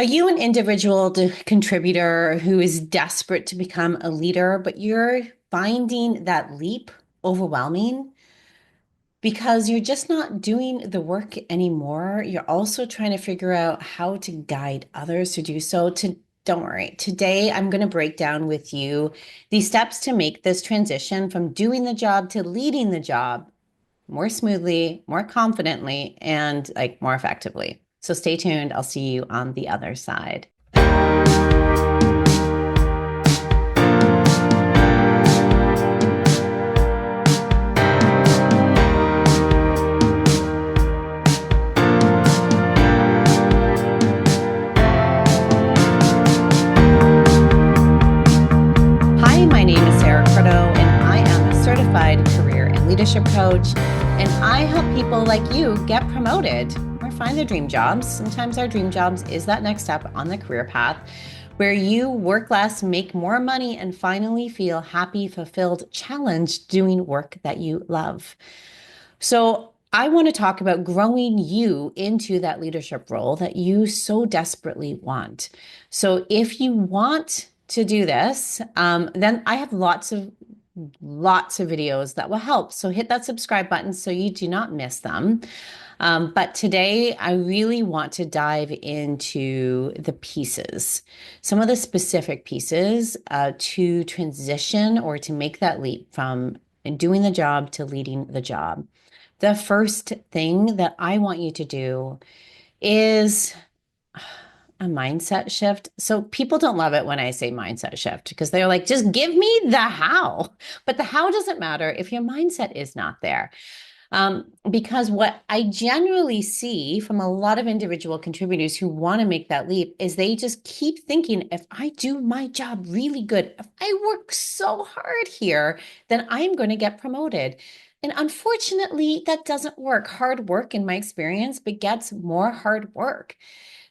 Are you an individual contributor who is desperate to become a leader, but you're finding that leap overwhelming because you're just not doing the work anymore? You're also trying to figure out how to guide others to do so. Don't worry. Today, I'm going to break down with you the steps to make this transition from doing the job to leading the job more smoothly, more confidently, and like more effectively. So stay tuned. I'll see you on the other side. Hi, my name is Sara, and I am a certified career and leadership coach. And I help people like you get promoted or find their dream jobs. Sometimes our dream jobs is that next step on the career path where you work less, make more money, and finally feel happy, fulfilled, challenged doing work that you love. So, I want to talk about growing you into that leadership role that you so desperately want. So, if you want to do this, then I have lots of videos that will help. So hit that subscribe button so you do not miss them. But today, I really want to dive into the pieces, some of the specific pieces to transition or to make that leap from doing the job to leading the job. The first thing that I want you to do is a mindset shift. So people don't love it when I say mindset shift because they're like, just give me the how. But the how doesn't matter if your mindset is not there. Because what I generally see from a lot of individual contributors who want to make that leap is they just keep thinking, if I do my job really good, if I work so hard here, then I'm going to get promoted. And unfortunately, that doesn't work. Hard work, in my experience, begets more hard work.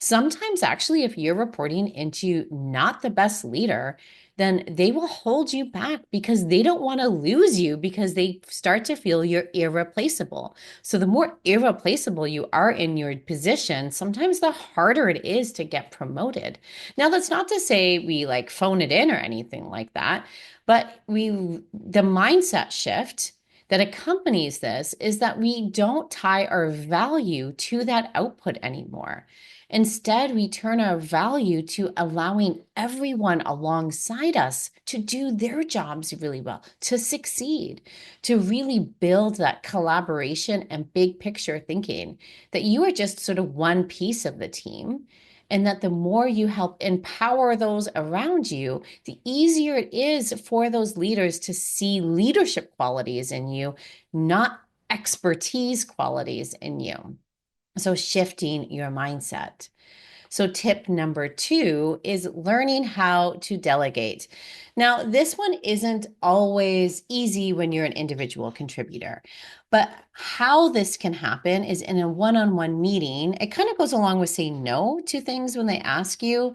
Sometimes, actually, if you're reporting into not the best leader, then they will hold you back because they don't want to lose you because they start to feel you're irreplaceable. So, the more irreplaceable you are in your position, sometimes the harder it is to get promoted. Now, that's not to say we like phone it in or anything like that, but the mindset shift that accompanies this is that we don't tie our value to that output anymore. Instead, we turn our value to allowing everyone alongside us to do their jobs really well, to succeed, to really build that collaboration and big picture thinking that you are just sort of one piece of the team. And that the more you help empower those around you, the easier it is for those leaders to see leadership qualities in you, not expertise qualities in you. So, shifting your mindset. So, tip number two is learning how to delegate. Now, this one isn't always easy when you're an individual contributor, but how this can happen is in a one on one meeting. It kind of goes along with saying no to things when they ask you,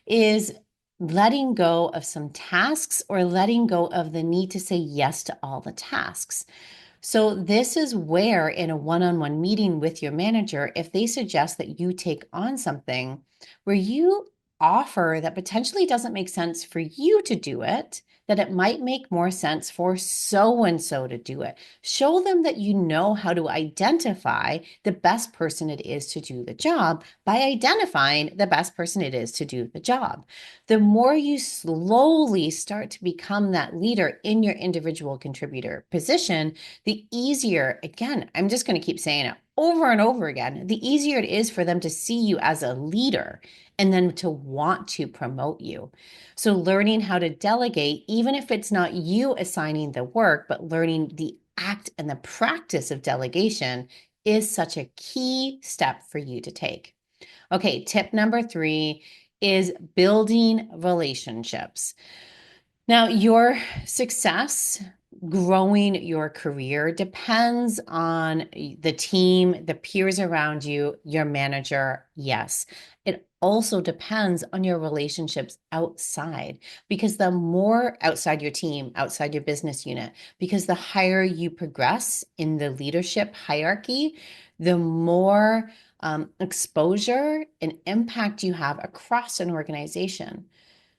is letting go of some tasks or letting go of the need to say yes to all the tasks. So, this is where, in a one on one meeting with your manager, if they suggest that you take on something where you offer that potentially doesn't make sense for you to do it, that it might make more sense for so and so to do it. Show them that you know how to identify the best person it is to do the job by identifying the best person it is to do the job. The more you slowly start to become that leader in your individual contributor position, the easier, again, I'm just going to keep saying it over and over again, the easier it is for them to see you as a leader and then to want to promote you. So, learning how to delegate, even if it's not you assigning the work, but learning the act and the practice of delegation is such a key step for you to take. Okay, tip number three is building relationships. Now, your success growing your career depends on the team, the peers around you, your manager. Yes. It also depends on your relationships outside because the more outside your team, outside your business unit, because the higher you progress in the leadership hierarchy, the more exposure and impact you have across an organization.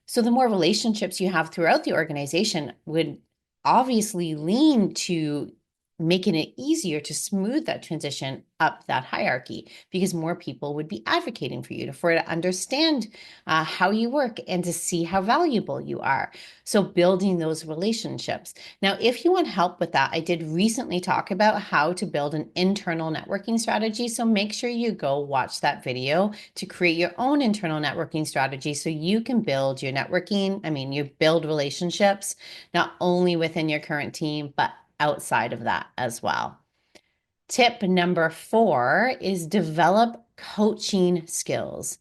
So the more relationships you have throughout the organization would obviously lean to making it easier to smooth that transition up that hierarchy, because more people would be advocating for you to understand how you work and to see how valuable you are. So building those relationships. Now, if you want help with that, I did recently talk about how to build an internal networking strategy. So make sure you go watch that video to create your own internal networking strategy so you can build your networking. You build relationships, not only within your current team, but outside of that as well. Tip number 4 is develop coaching skills.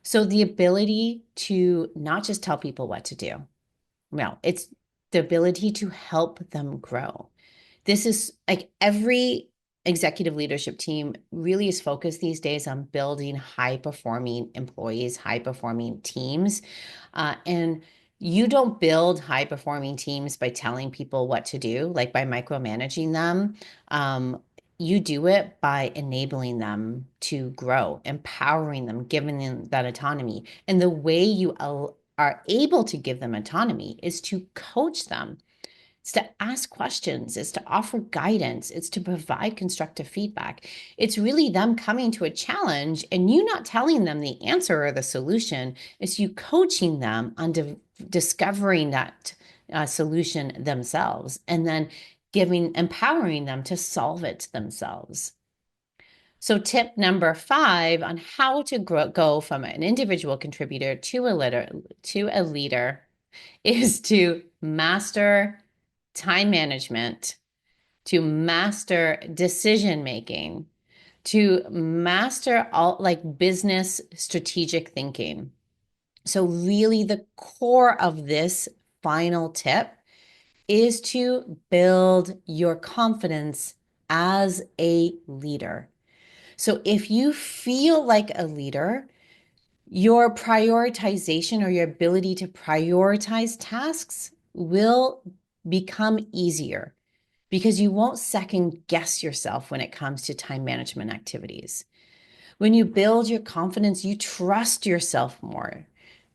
So the ability to not just tell people what to do. No, it's the ability to help them grow. This is like every executive leadership team really is focused these days on building high-performing employees, high-performing teams. And you don't build high-performing teams by telling people what to do, like by micromanaging them. You do it by enabling them to grow, empowering them, giving them that autonomy. And the way you are able to give them autonomy is to coach them. It's to ask questions, it's to offer guidance, it's to provide constructive feedback. It's really them coming to a challenge and you not telling them the answer or the solution. It's you coaching them on discovering that solution themselves, and then empowering them to solve it themselves. So tip number 5 on how to go from an individual contributor to a leader is to master time management, to master decision making, to master all like business strategic thinking. So really the core of this final tip is to build your confidence as a leader. So if you feel like a leader, your prioritization or your ability to prioritize tasks will become easier because you won't second guess yourself when it comes to time management activities. When you build your confidence, you trust yourself more,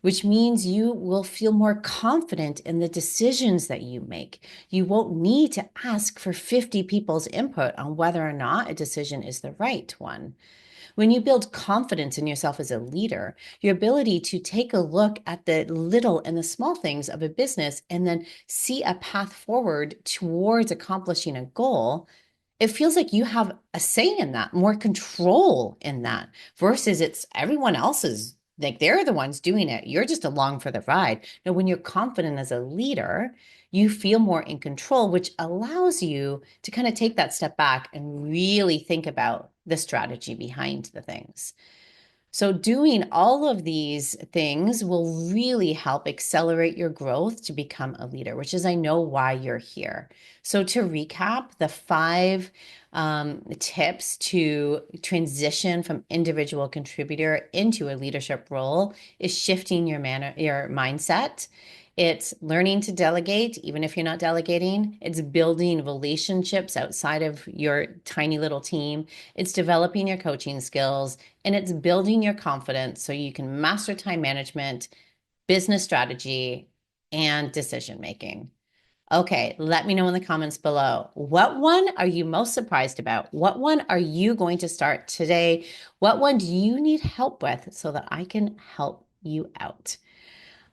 which means you will feel more confident in the decisions that you make. You won't need to ask for 50 people's input on whether or not a decision is the right one. When you build confidence in yourself as a leader, your ability to take a look at the little and the small things of a business and then see a path forward towards accomplishing a goal, it feels like you have a say in that, more control in that, versus it's everyone else's, like they're the ones doing it. You're just along for the ride. Now, when you're confident as a leader, you feel more in control, which allows you to kind of take that step back and really think about the strategy behind the things. So doing all of these things will really help accelerate your growth to become a leader, which is, I know, why you're here. So to recap, the 5 tips to transition from individual contributor into a leadership role is shifting your mindset. It's learning to delegate, even if you're not delegating. It's building relationships outside of your tiny little team. It's developing your coaching skills, and it's building your confidence so you can master time management, business strategy, and decision making. Okay, let me know in the comments below. What one are you most surprised about? What one are you going to start today? What one do you need help with so that I can help you out?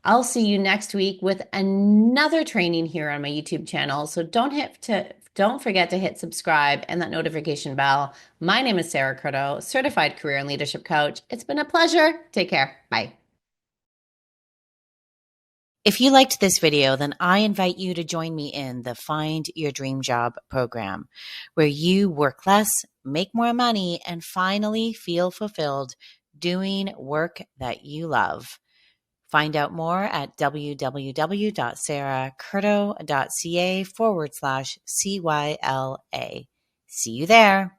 I'll see you next week with another training here on my YouTube channel. So don't forget to hit subscribe and that notification bell. My name is Sara Curto, certified career and leadership coach. It's been a pleasure. Take care. Bye. If you liked this video, then I invite you to join me in the Find Your Dream Job program, where you work less, make more money, and finally feel fulfilled doing work that you love. Find out more at www.saracurto.ca/CYLA. See you there.